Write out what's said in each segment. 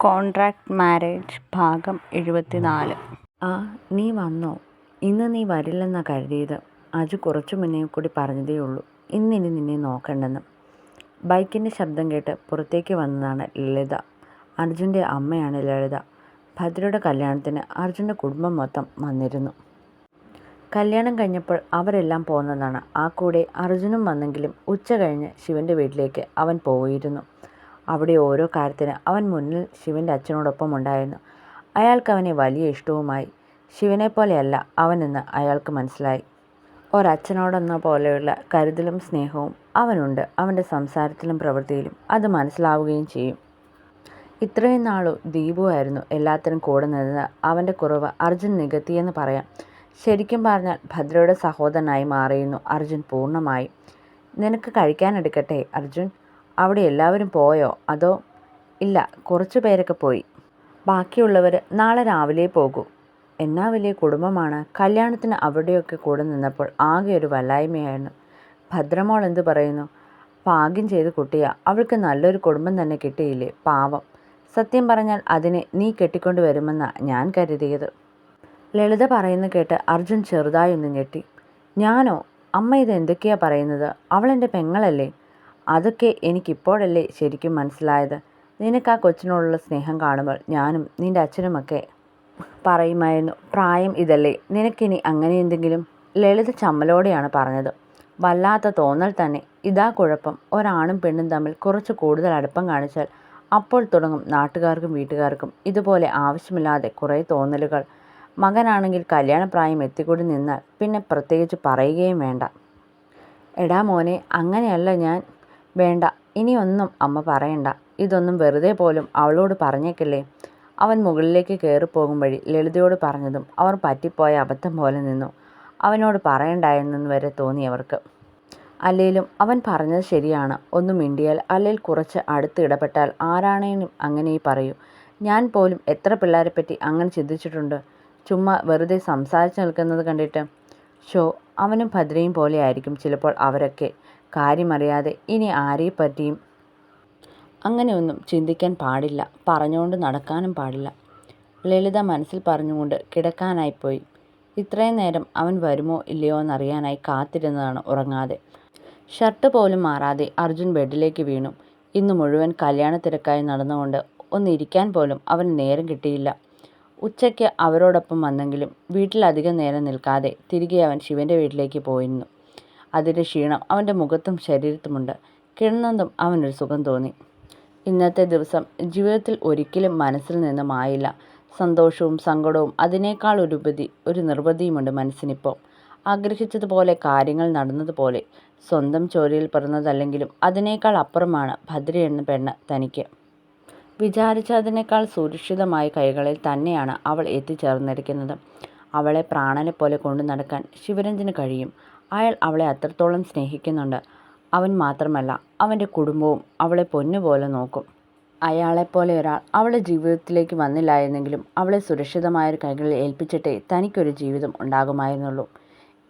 Contract marriage ഭാഗം 74. ആ നീ വന്നോ? ഇന്ന് നീ വരില്ലെന്നാ കരുതിയത്. അജു കുറച്ചു മുന്നേ കൂടി പറഞ്ഞതേയുള്ളൂ ഇന്നിനി നിന്നെ നോക്കണ്ടെന്ന്. ബൈക്കിൻ്റെ ശബ്ദം കേട്ട് പുറത്തേക്ക് വന്നതാണ് ലളിത. അർജുൻ്റെ അമ്മയാണ് ലളിത. ഭദ്രയുടെ കല്യാണത്തിന് അർജുൻ്റെ കുടുംബം മൊത്തം വന്നിരുന്നു. കല്യാണം കഴിഞ്ഞപ്പോൾ അവരെല്ലാം പോന്നതാണ്. ആ കൂടെ അർജുനും വന്നെങ്കിലും ഉച്ച കഴിഞ്ഞ് ശിവൻ്റെ വീട്ടിലേക്ക് അവൻ പോയിരുന്നു. അവിടെ ഓരോ കാര്യത്തിന് അവൻ മുന്നിൽ ശിവൻ്റെ അച്ഛനോടൊപ്പം ഉണ്ടായിരുന്നു. അയാൾക്ക് അവനെ വലിയ ഇഷ്ടവുമായി. ശിവനെപ്പോലെയല്ല അവനെന്ന് അയാൾക്ക് മനസ്സിലായി. ഒരച്ഛനോടെന്ന പോലെയുള്ള കരുതലും സ്നേഹവും അവനുണ്ട്. അവൻ്റെ സംസാരത്തിലും പ്രവൃത്തിയിലും അത് മനസ്സിലാവുകയും ചെയ്യും. ഇത്രയും നാളു ദീപുവായിരുന്നു എല്ലാത്തിനും കൂടെ നിന്നത്. അവൻ്റെ കുറവ് അർജുൻ നികത്തിയെന്ന് പറയാം. ശരിക്കും പറഞ്ഞാൽ ഭദ്രയുടെ സഹോദരനായി മാറിയിരുന്നു അർജുൻ പൂർണ്ണമായും. നിനക്ക് കഴിക്കാനെടുക്കട്ടെ അർജുൻ? അവിടെ എല്ലാവരും പോയോ? അതോ? ഇല്ല, കുറച്ചു പേരൊക്കെ പോയി. ബാക്കിയുള്ളവർ നാളെ രാവിലെ പോകൂ. എന്നാ വലിയ കുടുംബമാണ്. കല്യാണത്തിന് അവിടെയൊക്കെ കൂടെ നിന്നപ്പോൾ ആകെ ഒരു വല്ലായ്മയായിരുന്നു. ഭദ്രമോൾ എന്തു പറയുന്നു? ഭാഗ്യം ചെയ്ത് കുട്ടിയാ. അവൾക്ക് നല്ലൊരു കുടുംബം തന്നെ കിട്ടിയില്ലേ? പാവം. സത്യം പറഞ്ഞാൽ അതിനെ നീ കെട്ടിക്കൊണ്ട് വരുമെന്നാ ഞാൻ കരുതിയത്. ലളിത പറയുന്ന കേട്ട് അർജുൻ ചെറുതായി ഒന്ന് ഞെട്ടി. ഞാനോ? അമ്മ ഇത് എന്തൊക്കെയാ പറയുന്നത്? അവൾ എൻ്റെ പെങ്ങളല്ലേ? അതൊക്കെ എനിക്കിപ്പോഴല്ലേ ശരിക്കും മനസ്സിലായത്. നിനക്ക് ആ കൊച്ചിനോടുള്ള സ്നേഹം കാണുമ്പോൾ ഞാനും നിൻ്റെ അച്ഛനുമൊക്കെ പറയുമായിരുന്നു, പ്രായം ഇതല്ലേ, നിനക്കിനി അങ്ങനെ എന്തെങ്കിലും. ലളിത ചമ്മലോടെയാണ് പറഞ്ഞത്. വല്ലാത്ത തോന്നൽ തന്നെ. ഇതാ കുഴപ്പം. ഒരാണും പെണ്ണും തമ്മിൽ കുറച്ച് കൂടുതൽ അടുപ്പം കാണിച്ചാൽ അപ്പോൾ തുടങ്ങും നാട്ടുകാർക്കും വീട്ടുകാർക്കും ഇതുപോലെ ആവശ്യമില്ലാതെ കുറേ തോന്നലുകൾ. മകനാണെങ്കിൽ കല്യാണപ്രായം എത്തിക്കൂടി നിന്നാൽ പിന്നെ പ്രത്യേകിച്ച് പറയുകയും വേണ്ട. എടാ മോനെ, അങ്ങനെയല്ല ഞാൻ. വേണ്ട, ഇനിയൊന്നും അമ്മ പറയണ്ട. ഇതൊന്നും വെറുതെ പോലും അവളോട് പറഞ്ഞേക്കല്ലേ. അവൻ മുകളിലേക്ക് കയറിപ്പോകും വഴി ലളിതയോട് പറഞ്ഞതും അവർ പറ്റിപ്പോയ അബദ്ധം പോലെ നിന്നു. അവനോട് പറയണ്ടായെന്നു വരെ തോന്നി അവർക്ക്. അല്ലേലും അവൻ പറഞ്ഞത് ശരിയാണ്. ഒന്ന് മിണ്ടിയാൽ അല്ലെങ്കിൽ കുറച്ച് അടുത്ത് ഇടപെട്ടാൽ ആരാണേലും അങ്ങനെ പറയൂ. ഞാൻ പോലും എത്ര പിള്ളേരെപ്പറ്റി അങ്ങനെ ചിന്തിച്ചിട്ടുണ്ട്. ചുമ്മാ വെറുതെ സംസാരിച്ച് നിൽക്കുന്നത് കണ്ടിട്ട്. ഷോ, അവനും ഭദ്രയും പോലെ ആയിരിക്കും ചിലപ്പോൾ അവരൊക്കെ. കാര്യമറിയാതെ ഇനി ആരെപ്പറ്റിയും അങ്ങനെയൊന്നും ചിന്തിക്കാൻ പാടില്ല. പറഞ്ഞുകൊണ്ട് നടക്കാനും പാടില്ല. ലളിത മനസ്സിൽ പറഞ്ഞുകൊണ്ട് കിടക്കാനായിപ്പോയി. ഇത്രയും നേരം അവൻ വരുമോ ഇല്ലയോ എന്നറിയാനായി കാത്തിരുന്നതാണ് ഉറങ്ങാതെ. ഷർട്ട് പോലും മാറാതെ അർജുൻ ബെഡിലേക്ക് വീണു. ഇന്ന് മുഴുവൻ കല്യാണ തിരക്കായി നടന്നുകൊണ്ട് ഒന്നിരിക്കാൻ പോലും അവന് നേരം കിട്ടിയില്ല. ഉച്ചയ്ക്ക് അവരോടൊപ്പം വന്നെങ്കിലും വീട്ടിലധികം നേരം നിൽക്കാതെ തിരികെ അവൻ ശിവൻ്റെ വീട്ടിലേക്ക് പോയിരുന്നു. അതിൻ്റെ ക്ഷീണം അവൻ്റെ മുഖത്തും ശരീരത്തുമുണ്ട്. കിടന്നതും അവനൊരു സുഖം തോന്നി. ഇന്നത്തെ ദിവസം ജീവിതത്തിൽ ഒരിക്കലും മനസ്സിൽ നിന്ന് മായില്ല. സന്തോഷവും സങ്കടവും അതിനേക്കാൾ ഒരു നിർവൃതിയുമുണ്ട് മനസ്സിനിപ്പോൾ. ആഗ്രഹിച്ചതുപോലെ കാര്യങ്ങൾ നടന്നതുപോലെ. സ്വന്തം ചോരയിൽ പിറന്നതല്ലെങ്കിലും അതിനേക്കാൾ അപ്പുറമാണ് ഭദ്ര എന്ന പെണ്ണ് തനിക്ക്. വിചാരിച്ചതിനേക്കാൾ സുരക്ഷിതമായ കൈകളിൽ തന്നെയാണ് അവൾ എത്തിച്ചേർന്നിരിക്കുന്നത്. അവളെ പ്രാണനെ പോലെ കൊണ്ടു നടക്കാൻ ശിവരഞ്ജന് കഴിയും. അയാൾ അവളെ അത്രത്തോളം സ്നേഹിക്കുന്നുണ്ട്. അവൻ മാത്രമല്ല, അവൻ്റെ കുടുംബവും അവളെ പൊന്നുപോലെ നോക്കും. അയാളെപ്പോലെ ഒരാൾ അവളുടെ ജീവിതത്തിലേക്ക് വന്നില്ലായിരുന്നെങ്കിലും അവളെ സുരക്ഷിതമായൊരു കൈകളിൽ ഏൽപ്പിച്ചിട്ടേ തനിക്കൊരു ജീവിതം ഉണ്ടാകുമായിരുന്നുള്ളൂ.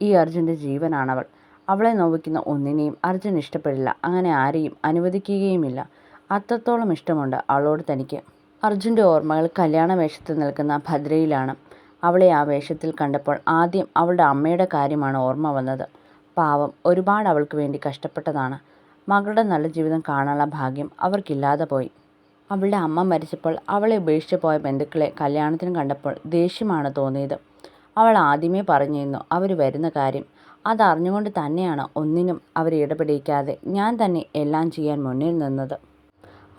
ഈ അർജുൻ്റെ ജീവനാണവൾ. അവളെ നോവിക്കുന്ന ഒന്നിനെയും അർജുൻ ഇഷ്ടപ്പെടില്ല. അങ്ങനെ ആരെയും അനുവദിക്കുകയുമില്ല. അത്രത്തോളം ഇഷ്ടമുണ്ട് അവളോട് തനിക്ക്. അർജുൻ്റെ ഓർമ്മകൾ കല്യാണ വേഷത്തിൽ നിൽക്കുന്ന ഭദ്രയിലാണ്. അവളെ ആ വേഷത്തിൽ കണ്ടപ്പോൾ ആദ്യം അവളുടെ അമ്മയുടെ കാര്യമാണ് ഓർമ്മ വന്നത്. പാവം, ഒരുപാട് അവൾക്ക് വേണ്ടി കഷ്ടപ്പെട്ടതാണ്. മകളുടെ നല്ല ജീവിതം കാണാനുള്ള ഭാഗ്യം അവർക്കില്ലാതെ പോയി. അവളുടെ അമ്മ മരിച്ചപ്പോൾ അവളെ ഉപേക്ഷിച്ച് പോയ ബന്ധുക്കളെ കല്യാണത്തിന് കണ്ടപ്പോൾ ദേഷ്യമാണ് തോന്നിയത്. അവൾ ആദ്യമേ പറഞ്ഞിരുന്നു അവർ വരുന്ന കാര്യം. അതറിഞ്ഞുകൊണ്ട് തന്നെയാണ് ഒന്നിനും അവരെ ഇടപെടിക്കാതെ ഞാൻ തന്നെ എല്ലാം ചെയ്യാൻ മുന്നിൽ നിന്നത്.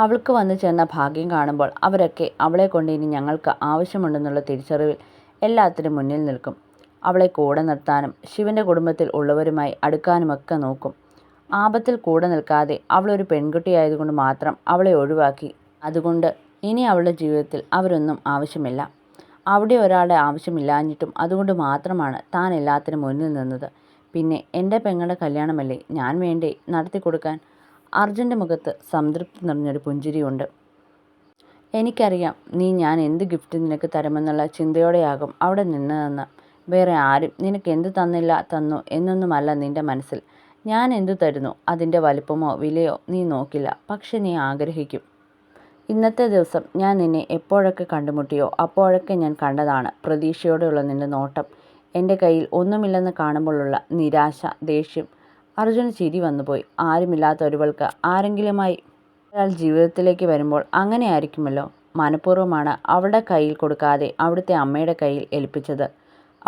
അവൾക്ക് വന്നു ചേർന്ന ഭാഗ്യം കാണുമ്പോൾ അവരൊക്കെ അവളെ കൊണ്ട് ഇനി ഞങ്ങൾക്ക് ആവശ്യമുണ്ടെന്നുള്ള തിരിച്ചറിവിൽ എല്ലാത്തിനും മുന്നിൽ നിൽക്കും. അവളെ കൂടെ നിർത്താനും ശിവൻ്റെ കുടുംബത്തിൽ ഉള്ളവരുമായി അടുക്കാനുമൊക്കെ നോക്കും. ആപത്തിൽ കൂടെ നിൽക്കാതെ അവളൊരു പെൺകുട്ടിയായതുകൊണ്ട് മാത്രം അവളെ ഒഴിവാക്കി. അതുകൊണ്ട് ഇനി അവളുടെ ജീവിതത്തിൽ അവരൊന്നും ആവശ്യമില്ല. അവിടെ ഒരാളുടെ ആവശ്യമില്ലാഞ്ഞിട്ടും അതുകൊണ്ട് മാത്രമാണ് താൻ എല്ലാത്തിനും മുന്നിൽ നിന്നത്. പിന്നെ എൻ്റെ പെങ്ങളുടെ കല്യാണമല്ലേ, ഞാൻ വേണ്ടേ നടത്തി കൊടുക്കാൻ? അർജുൻ്റെ മുഖത്ത് സംതൃപ്തി നിറഞ്ഞൊരു പുഞ്ചിരിയുണ്ട്. എനിക്കറിയാം നീ ഞാൻ എന്ത് ഗിഫ്റ്റ് നിനക്ക് തരുമെന്നുള്ള ചിന്തയോടെയാകും അവിടെ നിന്നതെന്ന്. വേറെ ആരും നിനക്ക് എന്ത് തന്നു എന്നൊന്നുമല്ല നിൻ്റെ മനസ്സിൽ. ഞാൻ എന്തു തരുന്നു അതിൻ്റെ വലിപ്പമോ വിലയോ നീ നോക്കില്ല. പക്ഷെ നീ ആഗ്രഹിക്കും. ഇന്നത്തെ ദിവസം ഞാൻ നിന്നെ എപ്പോഴൊക്കെ കണ്ടുമുട്ടിയോ അപ്പോഴൊക്കെ ഞാൻ കണ്ടതാണ് പ്രതീക്ഷയോടെയുള്ള നിന്റെ നോട്ടം. എൻ്റെ കയ്യിൽ ഒന്നുമില്ലെന്ന് കാണുമ്പോഴുള്ള നിരാശ, ദേഷ്യം. അർജുന് ചിരി വന്നുപോയി. ആരുമില്ലാത്ത ഒരുവൾക്ക് ആരെങ്കിലുമായി ഒരാൾ ജീവിതത്തിലേക്ക് വരുമ്പോൾ അങ്ങനെയായിരിക്കുമല്ലോ. മനഃപൂർവ്വമാണ് അവളുടെ കയ്യിൽ കൊടുക്കാതെ അവിടുത്തെ അമ്മയുടെ കയ്യിൽ ഏൽപ്പിച്ചത്.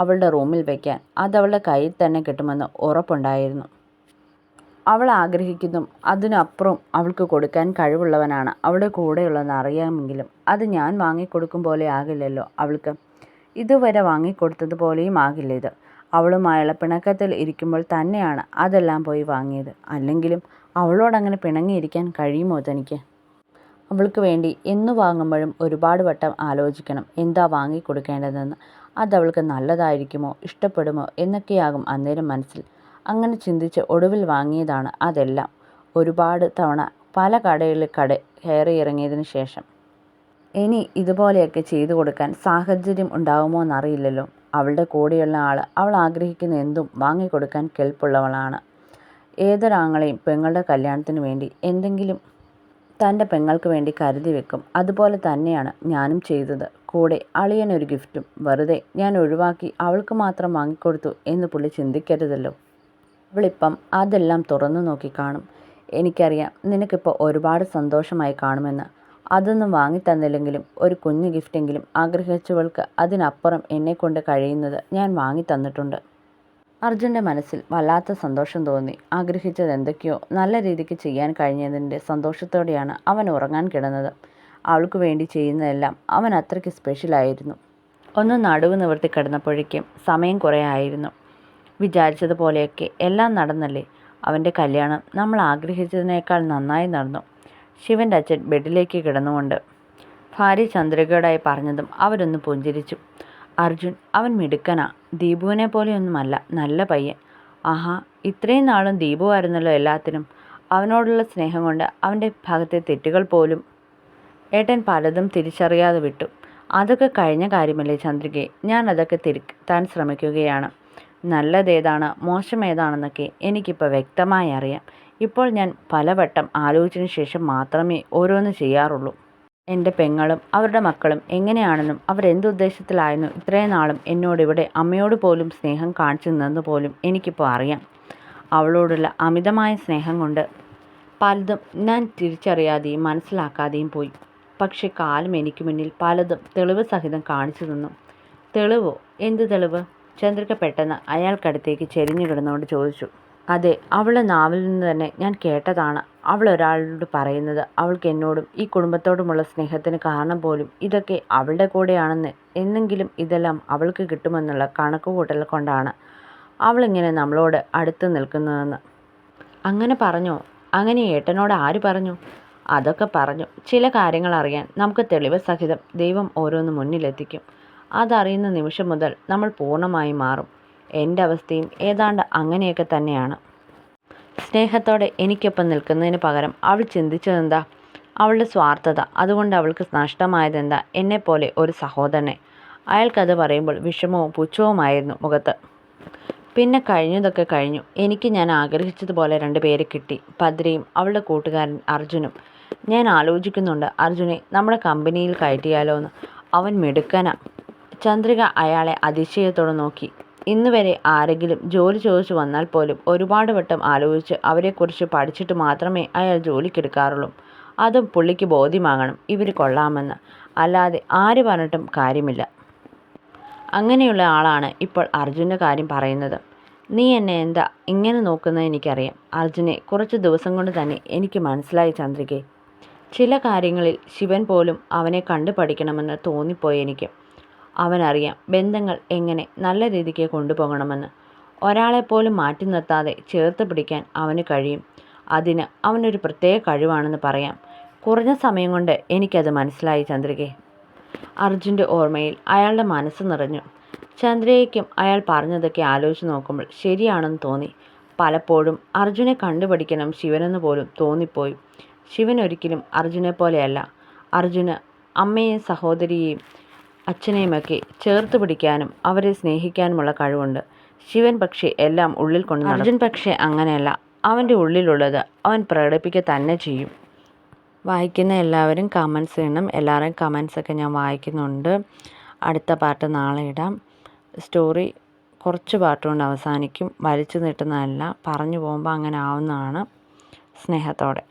അവളുടെ റൂമിൽ വയ്ക്കാൻ. അതവളുടെ കയ്യിൽ തന്നെ കിട്ടുമെന്ന് ഉറപ്പുണ്ടായിരുന്നു. അവൾ ആഗ്രഹിക്കുന്നതും അതിനപ്പുറം അവൾക്ക് കൊടുക്കാൻ കഴിവുള്ളവനാണ് അവളുടെ കൂടെയുള്ളതെന്ന് അറിയാമെങ്കിലും അത് ഞാൻ വാങ്ങിക്കൊടുക്കും പോലെ ആകില്ലല്ലോ അവൾക്ക്. ഇതുവരെ വാങ്ങിക്കൊടുത്തതുപോലെയും ആകില്ല ഇത്. അവളുമായുള്ള പിണക്കത്തിൽ ഇരിക്കുമ്പോൾ തന്നെയാണ് അതെല്ലാം പോയി വാങ്ങിയത്. അല്ലെങ്കിലും അവളോടങ്ങനെ പിണങ്ങിയിരിക്കാൻ കഴിയുമോ തനിക്ക്? അവൾക്ക് വേണ്ടി എന്നു വാങ്ങുമ്പോഴും ഒരുപാട് വട്ടം ആലോചിക്കണം എന്താ വാങ്ങിക്കൊടുക്കേണ്ടതെന്ന്. അതവൾക്ക് നല്ലതായിരിക്കുമോ, ഇഷ്ടപ്പെടുമോ എന്നൊക്കെയാകും അന്നേരം മനസ്സിൽ. അങ്ങനെ ചിന്തിച്ച് ഒടുവിൽ വാങ്ങിയതാണ് അതെല്ലാം. ഒരുപാട് തവണ പല കടകളിൽ കയറിയിറങ്ങിയതിന് ശേഷം. ഇനി ഇതുപോലെയൊക്കെ ചെയ്തു കൊടുക്കാൻ സാഹചര്യം ഉണ്ടാകുമോ എന്നറിയില്ലല്ലോ. അവളുടെ കൂടെയുള്ള ആൾ അവൾ ആഗ്രഹിക്കുന്ന എന്തും വാങ്ങിക്കൊടുക്കാൻ കെൽപ്പുള്ളവളാണ്. ഏതൊരാങ്ങളെയും പെങ്ങളുടെ കല്യാണത്തിന് വേണ്ടി എന്തെങ്കിലും തൻ്റെ പെങ്ങൾക്ക് വേണ്ടി കരുതി വെക്കും. അതുപോലെ തന്നെയാണ് ഞാനും ചെയ്തത്. കൂടെ അളിയനൊരു ഗിഫ്റ്റും വെറുതെ ഞാൻ ഒഴിവാക്കി അവൾക്ക് മാത്രം വാങ്ങിക്കൊടുത്തു എന്ന് പുള്ളി ചിന്തിക്കരുതല്ലോ. അവളിപ്പം അതെല്ലാം തുറന്നു നോക്കി കാണും. എനിക്കറിയാം നിനക്കിപ്പോൾ ഒരുപാട് സന്തോഷമായി കാണുമെന്ന്. അതൊന്നും വാങ്ങിത്തന്നില്ലെങ്കിലും ഒരു കുഞ്ഞു ഗിഫ്റ്റെങ്കിലും ആഗ്രഹിച്ചവൾക്ക് അതിനപ്പുറം എന്നെക്കൊണ്ട് കഴിയുന്നത് ഞാൻ വാങ്ങിത്തന്നിട്ടുണ്ട്. അർജുൻ്റെ മനസ്സിൽ വല്ലാത്ത സന്തോഷം തോന്നി. ആഗ്രഹിച്ചത് എന്തൊക്കെയോ നല്ല രീതിക്ക് ചെയ്യാൻ കഴിഞ്ഞതിൻ്റെ സന്തോഷത്തോടെയാണ് അവൻ ഉറങ്ങാൻ കിടന്നത്. അവൾക്ക് വേണ്ടി ചെയ്യുന്നതെല്ലാം അവൻ അത്രയ്ക്ക് സ്പെഷ്യലായിരുന്നു. ഒന്ന് നടുവ് നിവർത്തി കിടന്നപ്പോഴേക്കും സമയം കുറേ ആയിരുന്നു. വിചാരിച്ചതുപോലെയൊക്കെ എല്ലാം നടന്നല്ലേ. അവൻ്റെ കല്യാണം നമ്മൾ ആഗ്രഹിച്ചതിനേക്കാൾ നന്നായി നടന്നു. ശിവൻ്റെ അച്ഛൻ ബെഡിലേക്ക് കിടന്നുകൊണ്ട് ഭാര്യ ചന്ദ്രികയോടായി പറഞ്ഞതും അവരൊന്ന് പുഞ്ചിരിച്ചു. അർജുൻ അവൻ മിടുക്കനാ. ദീപുവിനെ പോലെയൊന്നുമല്ല, നല്ല പയ്യൻ. ആഹാ, ഇത്രയും നാളും ദീപുവായിരുന്നല്ലോ എല്ലാത്തിനും. അവനോടുള്ള സ്നേഹം കൊണ്ട് അവൻ്റെ ഭാഗത്തെ തെറ്റുകൾ പോലും ഏട്ടൻ പലതും തിരിച്ചറിയാതെ വിട്ടു. അതൊക്കെ കഴിഞ്ഞ കാര്യമല്ലേ ചന്ദ്രികയെ. ഞാൻ അതൊക്കെ തിരുത്താൻ ശ്രമിക്കുകയാണ്. നല്ലതേതാണ് മോശം ഏതാണെന്നൊക്കെ എനിക്കിപ്പോൾ വ്യക്തമായി അറിയാം. ഇപ്പോൾ ഞാൻ പലവട്ടം ആലോചിച്ചതിന് ശേഷം മാത്രമേ ഓരോന്ന് ചെയ്യാറുള്ളൂ. എൻ്റെ പെങ്ങളും അവരുടെ മക്കളും എങ്ങനെയാണെന്നും അവരെന്തുദ്ദേശത്തിലായിരുന്നു ഇത്രയും നാളും എന്നോടിവിടെ അമ്മയോട് പോലും സ്നേഹം കാണിച്ചു നിന്നെന്ന് പോലും എനിക്കിപ്പോൾ അറിയാം. അവളോടുള്ള അമിതമായ സ്നേഹം കൊണ്ട് പലതും ഞാൻ തിരിച്ചറിയാതെയും മനസ്സിലാക്കാതെയും പോയി. പക്ഷെ കാലം എനിക്ക് മുന്നിൽ പലതും തെളിവ് സഹിതം കാണിച്ചു തന്നു. തെളിവോ? എന്ത് തെളിവ്? ചന്ദ്രിക പെട്ടെന്ന് അയാൾക്കടുത്തേക്ക് ചെരിഞ്ഞു കിടന്നുകൊണ്ട് ചോദിച്ചു. അതെ, അവളുടെ നാവിൽ നിന്ന് തന്നെ ഞാൻ കേട്ടതാണ് അവൾ ഒരാളോട് പറയുന്നത്. അവൾക്ക് എന്നോടും ഈ കുടുംബത്തോടുമുള്ള സ്നേഹത്തിന് കാരണം പോലും ഇതൊക്കെ അവളുടെ കൂടെയാണെന്ന്. എന്നെങ്കിലും ഇതെല്ലാം അവൾക്ക് കിട്ടുമെന്നുള്ള കണക്കുകൂട്ടൽ കൊണ്ടാണ് അവളിങ്ങനെ നമ്മളോട് അടുത്ത് നിൽക്കുന്നതെന്ന്. അങ്ങനെ പറഞ്ഞോ? അങ്ങനെ ഏട്ടനോട് ആര് പറഞ്ഞു? അതൊക്കെ പറഞ്ഞു. ചില കാര്യങ്ങൾ അറിയാൻ നമുക്ക് തെളിവ് സഹിതം ദൈവം ഓരോന്ന് മുന്നിലെത്തിക്കും. അതറിയുന്ന നിമിഷം മുതൽ നമ്മൾ പൂർണ്ണമായി മാറും. എൻ്റെ അവസ്ഥയും ഏതാണ്ട് അങ്ങനെയൊക്കെ തന്നെയാണ്. സ്നേഹത്തോടെ എനിക്കൊപ്പം നിൽക്കുന്നതിന് പകരം അവൾ ചിന്തിച്ചതെന്താ? അവളുടെ സ്വാർത്ഥത. അതുകൊണ്ട് അവൾക്ക് നഷ്ടമായതെന്താ? എന്നെപ്പോലെ ഒരു സഹോദരനെ. അയാൾക്കത് പറയുമ്പോൾ വിഷമവും പുച്ഛവുമായിരുന്നു മുഖത്ത്. പിന്നെ കഴിഞ്ഞതൊക്കെ കഴിഞ്ഞു. എനിക്ക് ഞാൻ ആഗ്രഹിച്ചതുപോലെ 2 പേരെ കിട്ടി. ഭദ്രയും അവളുടെ കൂട്ടുകാരൻ അർജുനും. ഞാൻ ആലോചിക്കുന്നുണ്ട് അർജുനെ നമ്മുടെ കമ്പനിയിൽ കയറ്റിയാലോ എന്ന്. അവൻ മിടുക്കനാ. ചന്ദ്രിക അയാളെ അതിശയത്തോടെ നോക്കി. ഇന്നുവരെ ആരെങ്കിലും ജോലി ചോദിച്ചു വന്നാൽ പോലും ഒരുപാട് വട്ടം ആലോചിച്ച് അവരെക്കുറിച്ച് പഠിച്ചിട്ട് മാത്രമേ അയാൾ ജോലിക്കെടുക്കാറുള്ളൂ. അതും പുള്ളിക്ക് ബോധ്യമാകണം ഇവർ കൊള്ളാമെന്ന്. അല്ലാതെ ആര് പറഞ്ഞിട്ടും കാര്യമില്ല. അങ്ങനെയുള്ള ആളാണ് ഇപ്പോൾ അർജുൻ്റെ കാര്യം പറയുന്നത്. നീ എന്നെ എന്താ ഇങ്ങനെ നോക്കുന്നത് എനിക്കറിയാം. അർജുനെ കുറച്ച് ദിവസം കൊണ്ട് തന്നെ എനിക്ക് മനസ്സിലായി ചന്ദ്രികയെ. ചില കാര്യങ്ങളിൽ ശിവൻ പോലും അവനെ കണ്ടു പഠിക്കണമെന്ന് തോന്നിപ്പോയി എനിക്ക്. അവനറിയാം ബന്ധങ്ങൾ എങ്ങനെ നല്ല രീതിക്ക് കൊണ്ടുപോകണമെന്ന്. ഒരാളെപ്പോലും മാറ്റി നിർത്താതെ ചേർത്ത് പിടിക്കാൻ അവന് കഴിയും. അതിന് അവനൊരു പ്രത്യേക കഴിവാണെന്ന് പറയാം. കുറഞ്ഞ സമയം കൊണ്ട് എനിക്കത് മനസ്സിലായി ചന്ദ്രികയെ. അർജുൻ്റെ ഓർമ്മയിൽ അയാളുടെ മനസ്സ് നിറഞ്ഞു. ചന്ദ്രികയ്ക്കും അയാൾ പറഞ്ഞതൊക്കെ ആലോചിച്ച് നോക്കുമ്പോൾ ശരിയാണെന്ന് തോന്നി. പലപ്പോഴും അർജുനെ കണ്ടുപഠിക്കണം ശിവനെന്ന് പോലും തോന്നിപ്പോയി. ശിവൻ ഒരിക്കലും അർജുനെ പോലെയല്ല. അർജുന് അമ്മയെയും സഹോദരിയെയും അച്ഛനെയുമൊക്കെ ചേർത്ത് പിടിക്കാനും അവരെ സ്നേഹിക്കാനുമുള്ള കഴിവുണ്ട്. ശിവൻ പക്ഷേ എല്ലാം ഉള്ളിൽ കൊണ്ട്. അർജുൻ പക്ഷേ അങ്ങനെയല്ല. അവൻ്റെ ഉള്ളിലുള്ളത് അവൻ പ്രകടിപ്പിക്കുക തന്നെ ചെയ്യും. വായിക്കുന്ന എല്ലാവരും കമൻസ് ചെയ്യണം. എല്ലാവരുടെയും കമൻസൊക്കെ ഞാൻ വായിക്കുന്നുണ്ട്. അടുത്ത പാർട്ട് നാളെ ഇടാം. സ്റ്റോറി കുറച്ച് പാർട്ട് കൊണ്ട് അവസാനിക്കും. വലിച്ചു നീട്ടുന്നതല്ല. പറഞ്ഞു പോകുമ്പോൾ അങ്ങനെ ആവുന്നതാണ്. സ്നേഹത്തോടെ.